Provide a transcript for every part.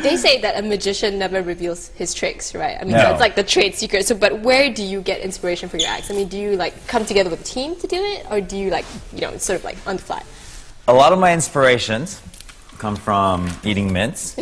They say that a magician never reveals his tricks, right? I mean, No. that's like the trade secret. So, but where do you get inspiration for your acts? I mean, do you like come together with a team to do it, or do you like, you know, sort of like on the fly? A lot of my inspirations come from eating mints,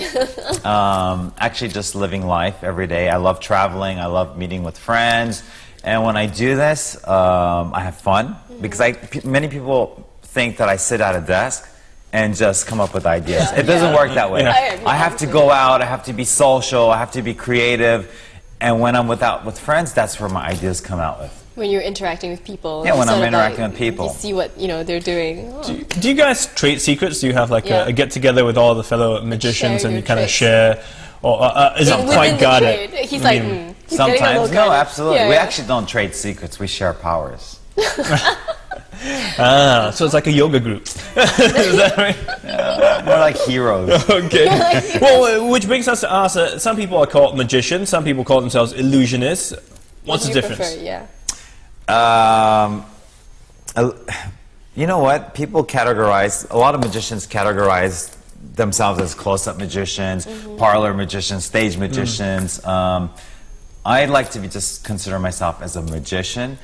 actually just living life every day. I love traveling, I love meeting with friends, and when I do this, I have fun, because many people think that I sit at a desk and just come up with ideas. It doesn't work that way. I have to go out, I have to be social, I have to be creative, and when I'm out with friends, that's where my ideas come out with. When you're interacting with people. Yeah, when I'm interacting with people. You see what, you know, they're doing. Oh. Do you guys trade secrets? Do you have like a get-together with all the fellow magicians and you kind of share? Or is it quite guarded? He's like, he's sometimes, no, absolutely. Yeah, we yeah. actually don't trade secrets, we share powers. Ah, so it's like a yoga group. Is that right? More like heroes. Okay. Well, which brings us to ask, some people are called magicians, some people call themselves illusionists. What's the difference? Yeah. You know what? People categorize, a lot of magicians categorize themselves as close-up magicians, parlor magicians, stage magicians. I'd like to just consider myself as a magician.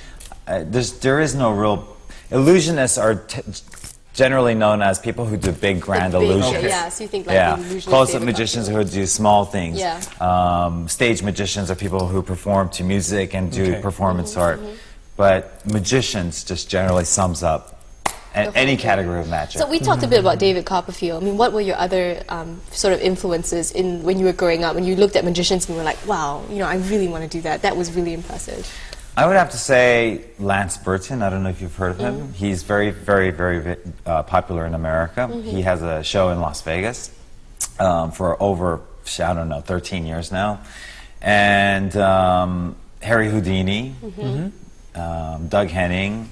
There is no real... Illusionists are generally known as people who do big, grand illusions. Okay. Yeah, so you think like illusionists. Close-up magicians who do small things. Yeah. Stage magicians are people who perform to music and do performance art. But magicians just generally sums up any category of magic. So we talked a bit about David Copperfield. I mean, what were your other sort of influences in when you were growing up, when you looked at magicians and were like, wow, you know, I really want to do that. That was really impressive. I would have to say Lance Burton. I don't know if you've heard of him. He's very, very, very popular in America. He has a show in Las Vegas for over, I don't know, 13 years now. And Harry Houdini, Doug Henning,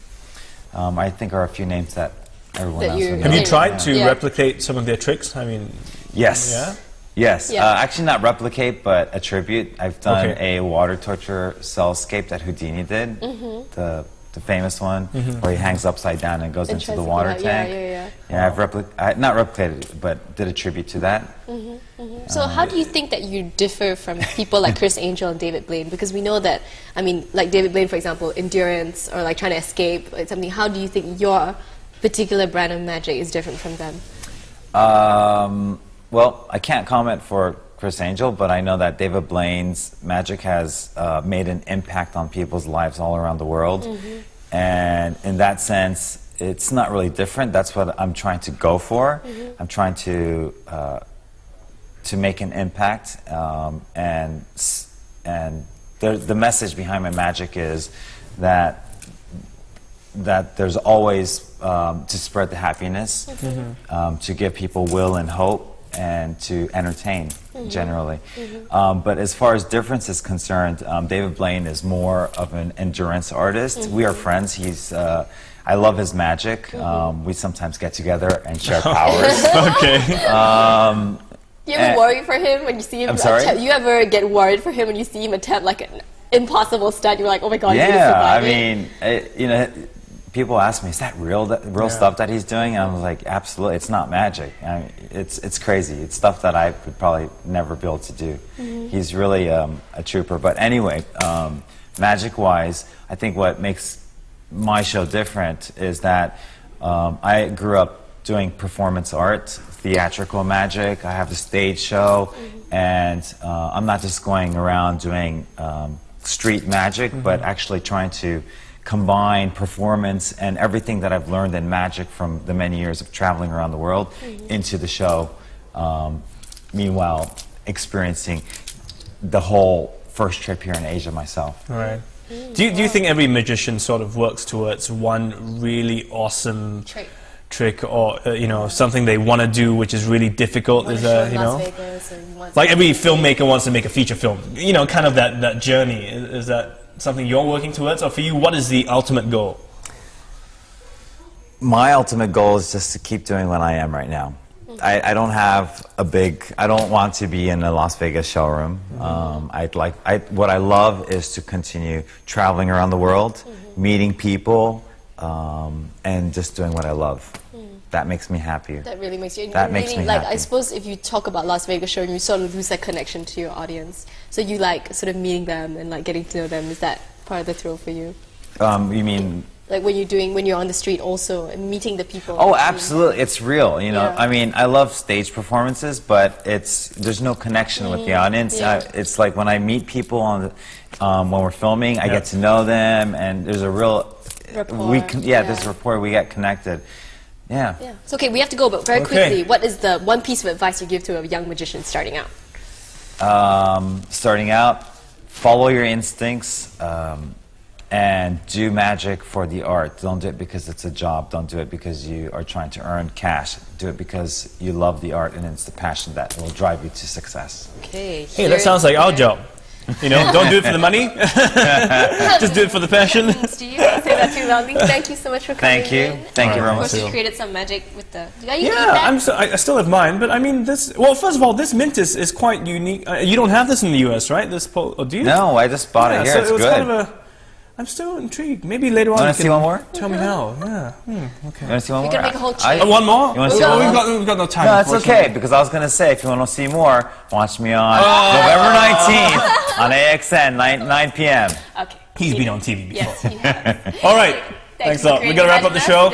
I think are a few names that everyone else would know. Have you tried to replicate some of their tricks? I mean, yes. Yeah? Yes, actually not replicate, but attribute. I've done a water torture cellscape that Houdini did, the famous one, where he hangs upside down and goes into the water tank. Yeah, I've not replicated, but did a tribute to that. So how do you think that you differ from people like Chris Angel and David Blaine? Because we know that, I mean, like David Blaine, for example, endurance or like trying to escape or something. How do you think your particular brand of magic is different from them? Well, I can't comment for Chris Angel, but I know that David Blaine's magic has made an impact on people's lives all around the world. And in that sense, it's not really different. That's what I'm trying to go for. I'm trying to make an impact. And the message behind my magic is that there's always to spread the happiness, to give people will and hope, and to entertain generally. But as far as difference is concerned, David Blaine is more of an endurance artist. We are friends. He's I love his magic. We sometimes get together and share powers. You ever worry for him when you see him? I'm sorry? You ever get worried for him when you see him attempt like an impossible stunt? You're like, oh my god, he's gonna yeah, survive I mean, you know, people ask me, is that real stuff that he's doing? And I'm like, absolutely, it's not magic. I mean, it's crazy. It's stuff that I would probably never be able to do. He's really a trooper. But anyway, magic-wise, I think what makes my show different is that I grew up doing performance art, theatrical magic. I have a stage show, and I'm not just going around doing street magic, but actually trying to combine performance and everything that I've learned in magic from the many years of traveling around the world into the show, meanwhile experiencing the whole first trip here in Asia myself. Right. Do you think every magician sort of works towards one really awesome trick or you know, something they want to do which is really difficult? Is that, you know, like every filmmaker wants to make a feature film, you know, kind of that journey? Is that something you're working towards, or for you, what is the ultimate goal? My ultimate goal is just to keep doing what I am right now. I don't have a big, I don't want to be in a Las Vegas showroom. What I love is to continue traveling around the world, meeting people, and just doing what I love. that makes me happy. That really makes you. That makes me like, happy. I suppose if you talk about Las Vegas show, you sort of lose that connection to your audience. So you like sort of meeting them and like getting to know them. Is that part of the thrill for you? You mean? Like when you're on the street also and meeting the people. Oh, absolutely. It's real. You know, Yeah. I mean, I love stage performances, but there's no connection with the audience. Yeah. It's like when I meet people when we're filming, I get to know them, and there's a real Rapport. there's rapport. We get connected. Yeah. Yeah. It's okay. We have to go, but very quickly, what is the one piece of advice you give to a young magician starting out? Starting out, follow your instincts. And do magic for the art. Don't do it because it's a job. Don't do it because you are trying to earn cash. Do it because you love the art and it's the passion that will drive you to success. Okay. Hey, that sounds like our job. You know, don't do it for the money. Just do it for the passion. Steve, say that too loudly. Thank you so much for coming. Thank you. In. Thank you very much. Of course, you created some magic with the. I still have mine, but I mean, this. Well, first of all, this mint is quite unique. You don't have this in the U.S., right? This or do you? No, I just bought it here. So it's it was good. kind of I'm still intrigued. Maybe later on You want to see one more? tell me how. Yeah. Okay. You want to see one more? We can make a whole chain. One more? You want to see one more? We've got no time. No, it's okay, because I was going to say, if you want to see more, watch me on November 19th on AXN, 9 p.m. Okay. He's been on TV before. Yes, he has. All right. Thanks a lot. We're going to wrap up the show.